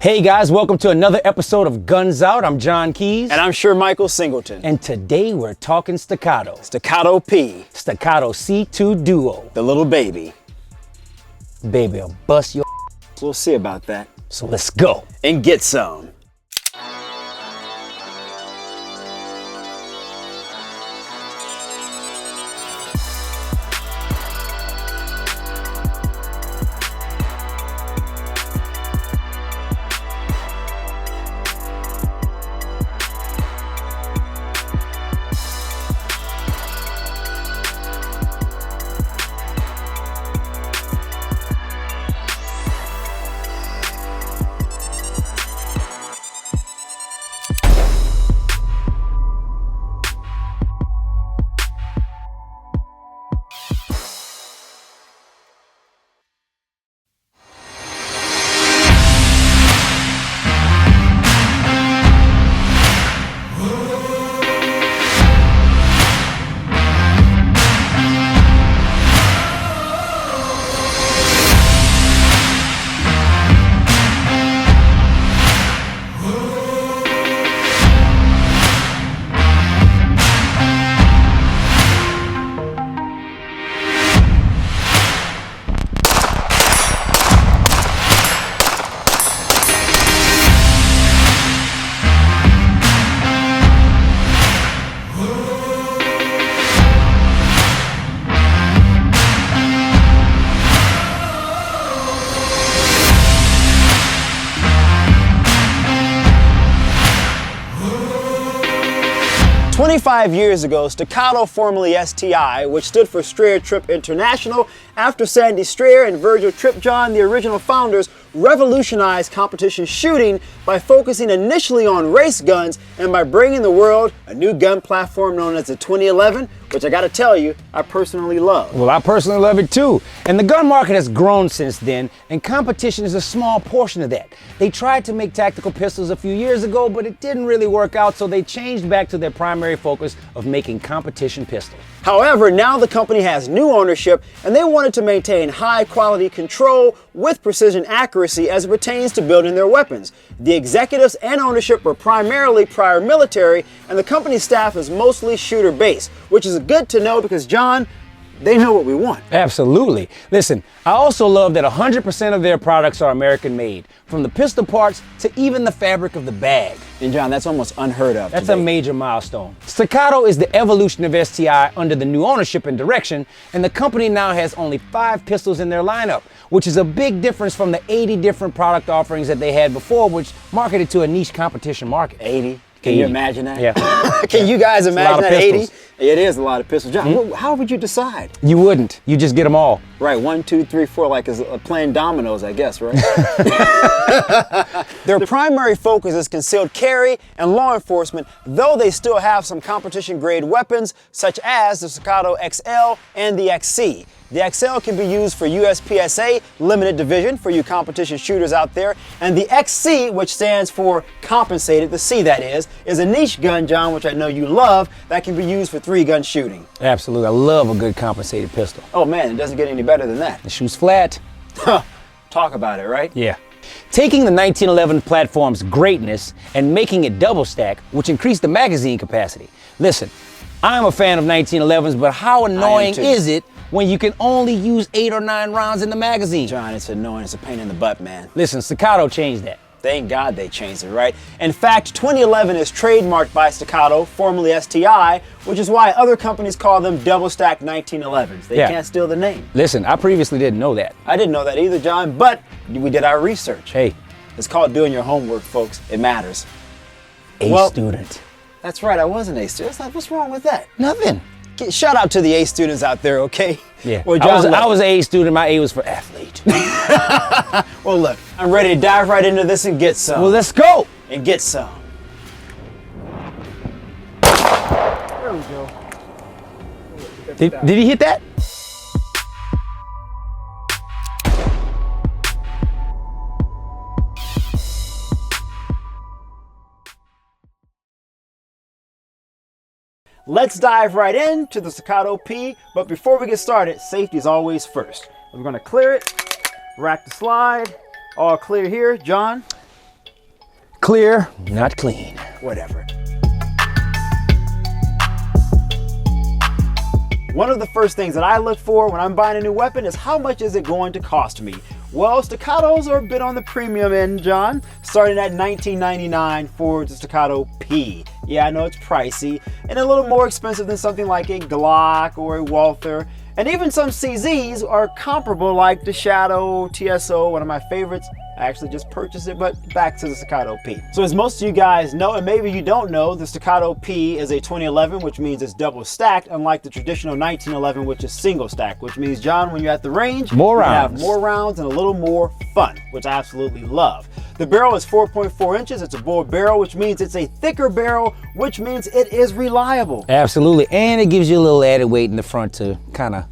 Hey guys, welcome to another episode of Guns Out. I'm John Keys. And I'm sure Michael Singleton. And today we're talking Staccato. Staccato P. Staccato C2 Duo. The little baby. Baby, I'll bust your We'll see about that. So let's go. And get some. "25 years ago, Staccato, formerly STI, which stood for Strayer Trip International, after Sandy Strayer and Virgil Tripjohn, the original founders, revolutionized competition shooting by focusing initially on race guns and by bringing the world a new gun platform known as the 2011, which I gotta tell you, I personally love. Well, I personally love it too. And the gun market has grown since then, and competition is a small portion of that. They tried to make tactical pistols a few years ago, but it didn't really work out, so they changed back to their primary focus of making competition pistols. However, now the company has new ownership and they wanted to maintain high quality control with precision accuracy as it pertains to building their weapons. The executives and ownership were primarily prior military, and the company staff is mostly shooter based, which is good to know because, John, they know what we want. Absolutely. Listen, I also love that 100% of their products are American made, from the pistol parts to even the fabric of the bag. And John, that's almost unheard of That's today. a major milestone. Staccato is the evolution of STI under the new ownership and direction, and the company now has only 5 pistols in their lineup, which is a big difference from the 80 different product offerings that they had before, which marketed to a niche competition market. 80? Can you imagine that? Yeah. Can you guys imagine that? 80? Pistols. It is a lot of pistols. John, how would you decide? You wouldn't. You just get them all. Right, 1, 2, 3, 4, like is playing dominoes, I guess, right? Their primary focus is concealed carry and law enforcement, though they still have some competition-grade weapons, such as the Staccato XL and the XC. The XL can be used for USPSA limited division for you competition shooters out there, and the XC, which stands for compensated, the C that is a niche gun, John, which I know you love, that can be used for 3-gun shooting. Absolutely. I love a good compensated pistol. Oh man, it doesn't get any better than that. It shoots flat. Talk about it, right? Yeah. Taking the 1911 platform's greatness and making it double stack, which increased the magazine capacity. Listen, I'm a fan of 1911s, but how annoying is it when you can only use 8 or 9 rounds in the magazine? John, it's annoying. It's a pain in the butt, man. Listen, Staccato changed that. Thank God they changed it, right? In fact, 2011 is trademarked by Staccato, formerly STI, which is why other companies call them double-stack 1911s. They can't steal the name. Listen, I previously didn't know that. I didn't know that either, John, but we did our research. Hey. It's called doing your homework, folks. It matters. A student. That's right, I was an A student. What's wrong with that? Nothing. Shout out to the A students out there, okay? Yeah. Well, John, I was an A student. My A was for athlete. Well, look, I'm ready to dive right into this and get some. Well, let's go. And get some. There we go. Did he hit that? Let's dive right into the Staccato P, but before we get started, safety is always first. We're gonna clear it, rack the slide, all clear here. John? Clear, not clean. Whatever. One of the first things that I look for when I'm buying a new weapon is how much is it going to cost me? Well, Staccatos are a bit on the premium end, John, starting at $19.99 for the Staccato P. Yeah, I know it's pricey and a little more expensive than something like a Glock or a Walther. And even some CZs are comparable, like the Shadow TSO, one of my favorites. I actually just purchased it, but back to the Staccato P. So as most of you guys know, and maybe you don't know, the Staccato P is a 2011, which means it's double stacked, unlike the traditional 1911, which is single stacked, which means, John, when you're at the range, more you rounds. have more rounds and a little more fun, which I absolutely love. The barrel is 4.4 inches. It's a bore barrel, which means it's a thicker barrel, which means it is reliable. Absolutely, and it gives you a little added weight in the front to kind of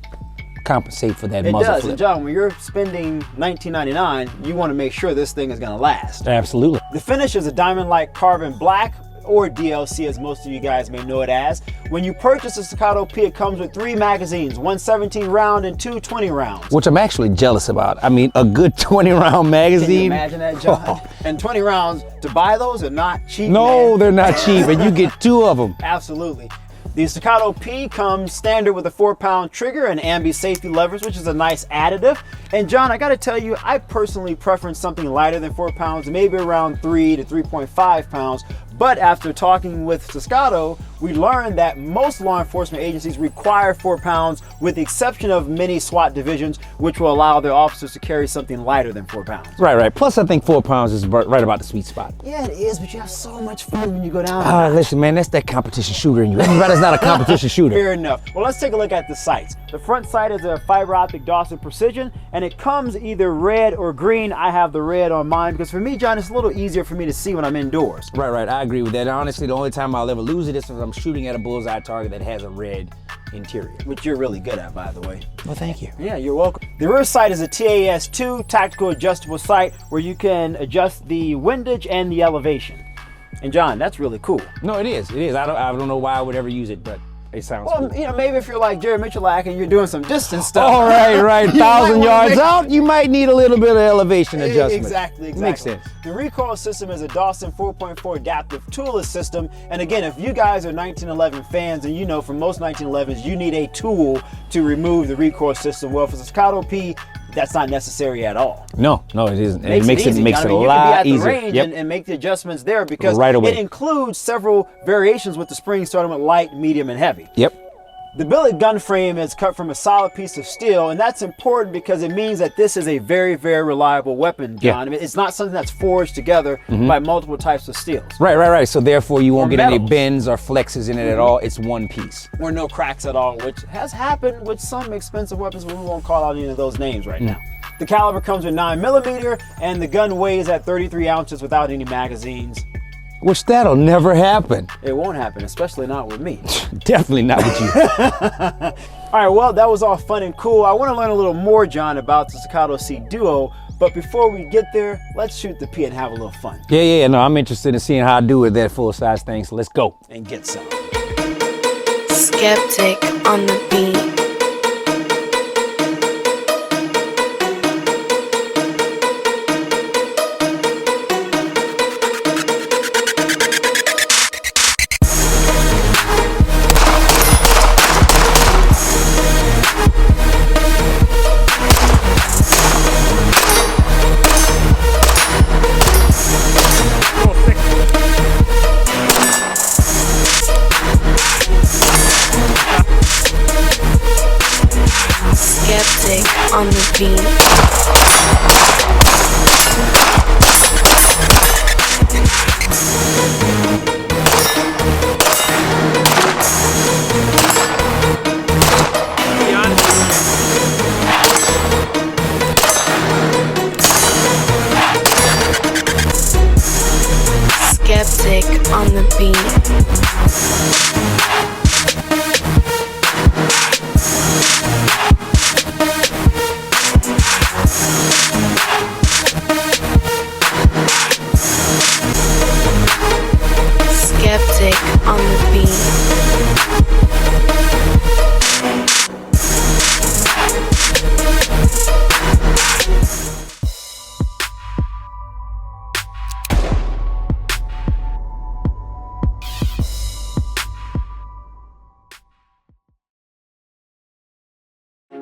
compensate for that muzzle It does, flip. and John, when you're spending $19.99, you want to make sure this thing is going to last. Absolutely. The finish is a diamond-like carbon black, or DLC as most of you guys may know it as. When you purchase a Staccato P, it comes with 3 magazines, one 17 round and 2 20 rounds. Which I'm actually jealous about. I mean, a good 20-round magazine. Can you imagine that, John? And 20 rounds, to buy those are not cheap, No, man. they're not cheap, and you get 2 of them. Absolutely. The Staccato P comes standard with a 4-pound trigger and ambi safety levers, which is a nice additive. And John, I gotta tell you, I personally preference something lighter than 4 pounds, maybe around 3 to 3.5 pounds. But after talking with Staccato, we learned that most law enforcement agencies require 4 pounds, with the exception of many SWAT divisions, which will allow their officers to carry something lighter than 4 pounds. Right. Plus, I think 4 pounds is right about the sweet spot. Yeah, it is, but you have so much fun when you go down. Listen, man, that's that competition shooter in you. Everybody's not a competition shooter. Fair enough. Well, let's take a look at the sights. The front sight is a fiber optic Dawson Precision, and it comes either red or green. I have the red on mine because for me, John, it's a little easier for me to see when I'm indoors. Right. I agree with that. Honestly, the only time I'll ever lose it is if I'm shooting at a bullseye target that has a red interior. Which you're really good at, by the way. Well, thank you. Yeah, you're welcome. The rear sight is a TAS-2 tactical adjustable sight where you can adjust the windage and the elevation. And John, that's really cool. No, it is. I don't know why I would ever use it, but it sounds Well, cool. you know, maybe if you're like Jerry Michalak and you're doing some distance stuff. All right. You might 1,000 wanna yards make- out, you might need a little bit of elevation adjustment. Exactly. Makes sense. The recoil system is a Dawson 4.4 adaptive toolless system. And again, if you guys are 1911 fans, and you know for most 1911s, you need a tool to remove the recoil system. Well, for the Staccato P, that's not necessary at all. No, it isn't. Makes it makes easy. it I mean, a you lot can be at easier. the range Yep. and make the adjustments there because Right away. it includes several variations with the spring starting with light, medium, and heavy. Yep. The billet gun frame is cut from a solid piece of steel, and that's important because it means that this is a very, very reliable weapon, John. Yeah. I mean, it's not something that's forged together by multiple types of steels. Right. So therefore, you won't Or get any metals. bends or flexes in it at all. It's one piece. Or no cracks at all, which has happened with some expensive weapons, but we won't call out any of those names right now. The caliber comes with 9mm, and the gun weighs at 33 ounces without any magazines. Which that'll never happen. It won't happen, especially not with me. Definitely not with you. All right, well, that was all fun and cool. I want to learn a little more, John, about the Staccato C Duo. But before we get there, let's shoot the P and have a little fun. Yeah. No, I'm interested in seeing how I do with that full size thing. So let's go. And get some. Skeptic on the beat. Skeptic on the beat. Skeptic on the beat.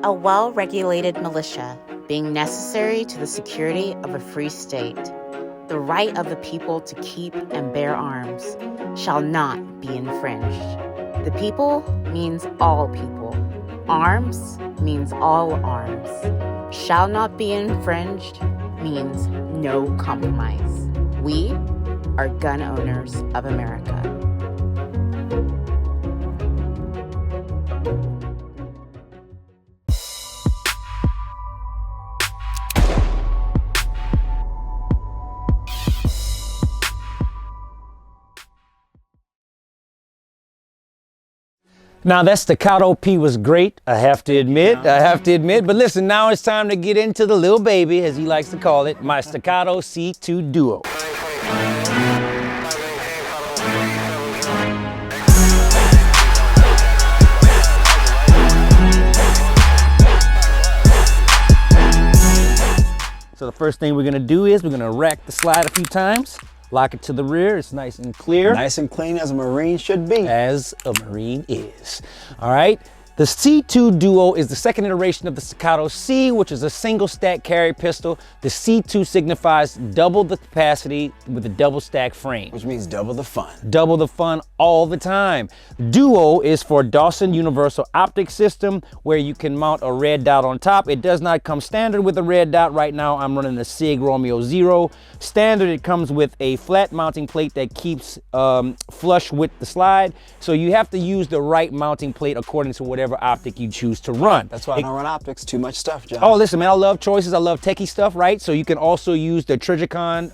A well-regulated militia being necessary to the security of a free state. The right of the people to keep and bear arms shall not be infringed. The people means all people. Arms means all arms. Shall not be infringed means no compromise. We are gun owners of America. Now that Staccato P was great, I have to admit. But listen, now it's time to get into the little baby, as he likes to call it, my Staccato C2 Duo. So the first thing we're gonna do is we're gonna rack the slide a few times. Lock it to the rear, it's nice and clear. Nice and clean as a Marine should be. As a Marine is. All right, the C2 Duo is the second iteration of the Staccato C, which is a single stack carry pistol. The C2 signifies double the capacity with a double stack frame. Which means double the fun. Double the fun all the time. Duo is for Dawson Universal Optic System, where you can mount a red dot on top. It does not come standard with a red dot. Right now I'm running the SIG Romeo 0. Standard, it comes with a flat mounting plate that keeps flush with the slide. So you have to use the right mounting plate according to whatever optic you choose to run. That's why I don't run optics. Too much stuff, John. Oh, listen, man, I love choices. I love techie stuff, right? So you can also use the Trijicon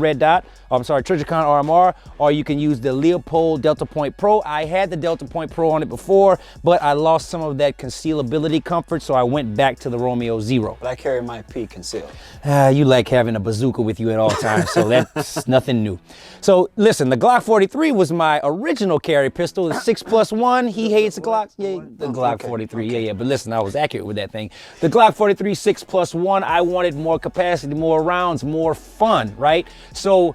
red dot. Trijicon RMR, or you can use the Leopold Delta Point Pro. I had the Delta Point Pro on it before, but I lost some of that concealability comfort, so I went back to the Romeo 0. But I carry my P concealed. You like having a bazooka with you at all times, so that's nothing new. So listen, the Glock 43 was my original carry pistol, the 6+1. He hates the Glock. Yeah, the Glock 43. Yeah. But listen, I was accurate with that thing. The Glock 43 6+1. I wanted more capacity, more rounds, more fun, right? So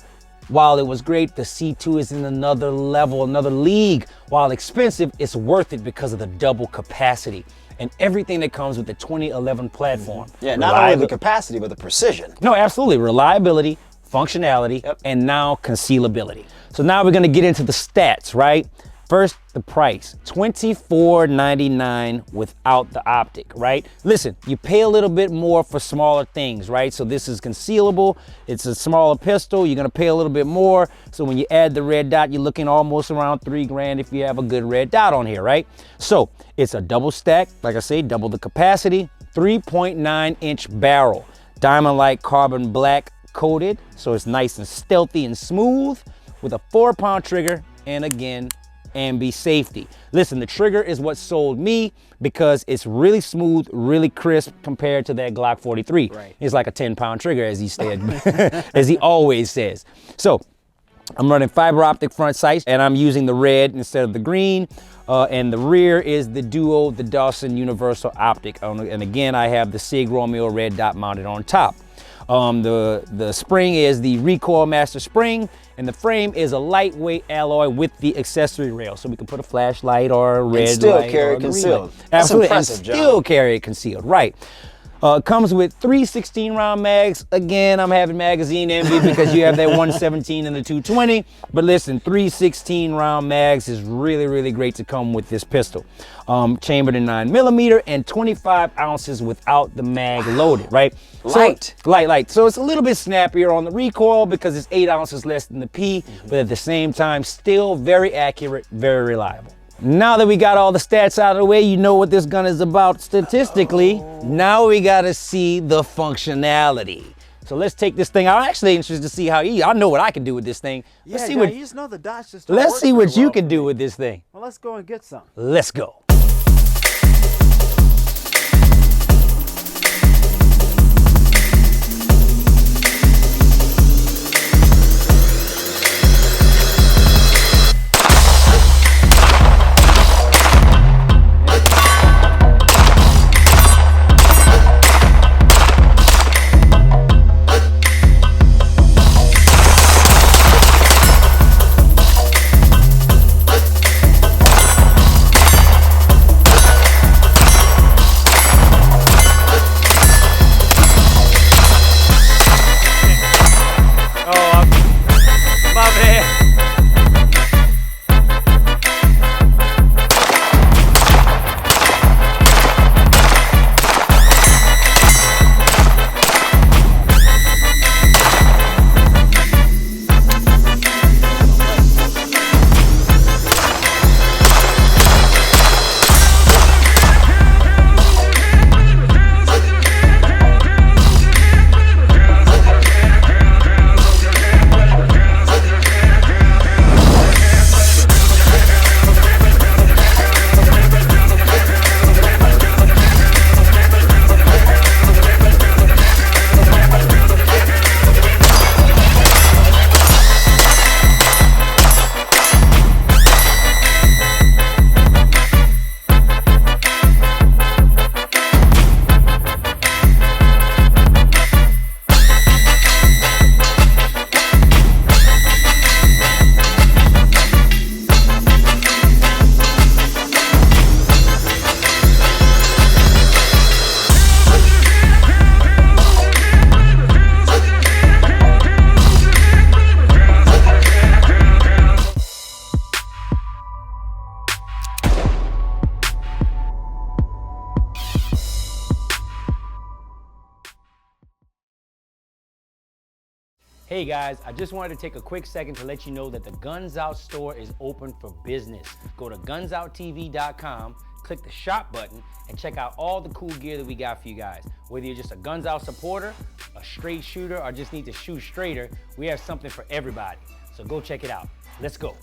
while it was great, the C2 is in another level, another league. While expensive, it's worth it because of the double capacity and everything that comes with the 2011 platform. Yeah, not only the capacity, but the precision. No, absolutely. Reliability, functionality, and now concealability. So now we're gonna get into the stats, right? First, the price, $24.99 without the optic, right? Listen, you pay a little bit more for smaller things, right? So this is concealable, it's a smaller pistol, you're gonna pay a little bit more. So when you add the red dot, you're looking almost around $3 grand if you have a good red dot on here, right? So it's a double stack, like I say, double the capacity, 3.9-inch barrel, diamond-like carbon black coated, so it's nice and stealthy and smooth, with a 4-pound trigger, and again, ambi safety. Listen, the trigger is what sold me because it's really smooth, really crisp compared to that Glock 43. Right. It's like a 10-pound trigger, as he said, as he always says. So I'm running fiber optic front sights, and I'm using the red instead of the green. And the rear is the Duo, the Dawson Universal Optic. And again, I have the SIG Romeo red dot mounted on top. The spring is the Recoil Master spring, and the frame is a lightweight alloy with the accessory rail, so we can put a flashlight or a red still light carry or a concealed. green light. That's Absolutely, impressive, and John. still carry it concealed, right? Comes with 3 16-round mags. Again, I'm having magazine envy because you have that 117 and the 220. But listen, 3 16-round mags is really, really great to come with this pistol. Chambered in 9mm and 25 ounces without the mag loaded, right? Light. So, light. So it's a little bit snappier on the recoil because it's 8 ounces less than the P, but at the same time, still very accurate, very reliable. Now that we got all the stats out of the way, you know what this gun is about statistically. Now we gotta see the functionality. So let's take this thing. I'm actually interested to see how I know what I can do with this thing. Yeah, Let's see yeah, what you just know the dots just let's see what you can do with this thing. Well, let's go and get some. Let's go. Hey guys, I just wanted to take a quick second to let you know that the Guns Out store is open for business. Go to gunsoutTV.com, click the shop button, and check out all the cool gear that we got for you guys. Whether you're just a Guns Out supporter, a straight shooter, or just need to shoot straighter, we have something for everybody. So go check it out. Let's go.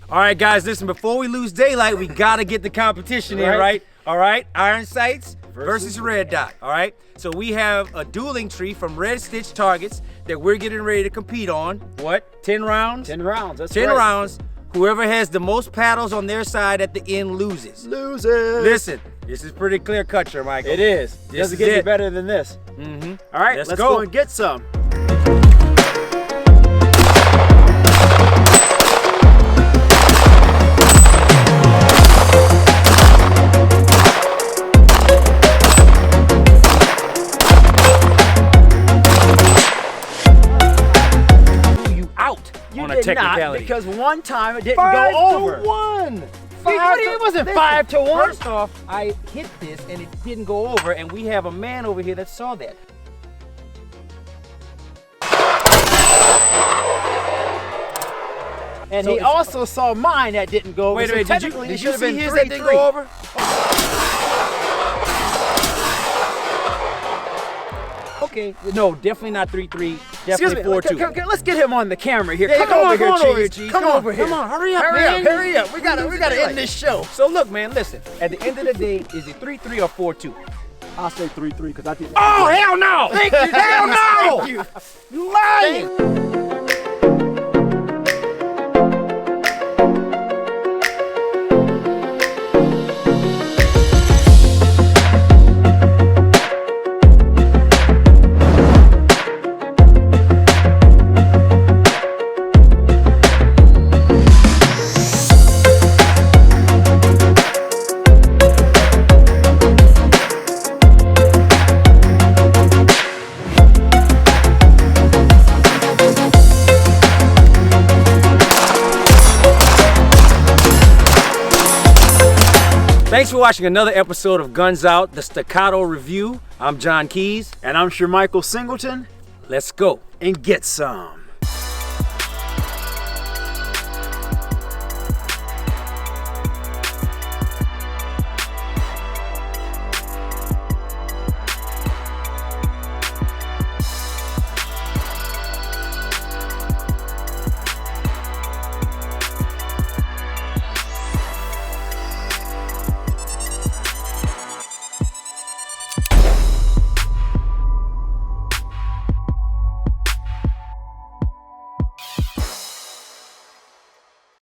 All right, guys, listen, before we lose daylight, we gotta get the competition in, right? All right, iron sights versus red dot, all right? So we have a dueling tree from Red Stitch targets that we're getting ready to compete on. What, 10 rounds? 10 rounds, that's 10 right. rounds. Whoever has the most paddles on their side at the end loses. Loses. Listen, this is pretty clear cut, Michael. It is. This Doesn't is get any it. better than this. Mm-hmm. All right, let's go and get some. On a technicality. Not, because one time it didn't 5 go over. to 1. It wasn't 5 to 1. First off, I hit this and it didn't go over, and we have a man over here that saw that. And So he it's- also saw mine that didn't go over. Wait a so minute, technically did it you should have see been his 3-3. that didn't go over? Okay, no, definitely not 3-3. Excuse Definitely me, 4-2. let's get him on the camera here. Yeah, come over here, Cheese. Cheese. Come on, here. come on, hurry up, Hurry man. up, hurry up. We gotta end this show. So look, man, listen. At the end of the day, is it 3-3 or 4-2? I'll say 3-3 because I didn't. Oh, hell no! Thank you. Hell no! Thank you. You lying! Thanks for watching another episode of Guns Out, the Staccato Review. I'm John Keys. And I'm Michael Singleton. Let's go. And get some.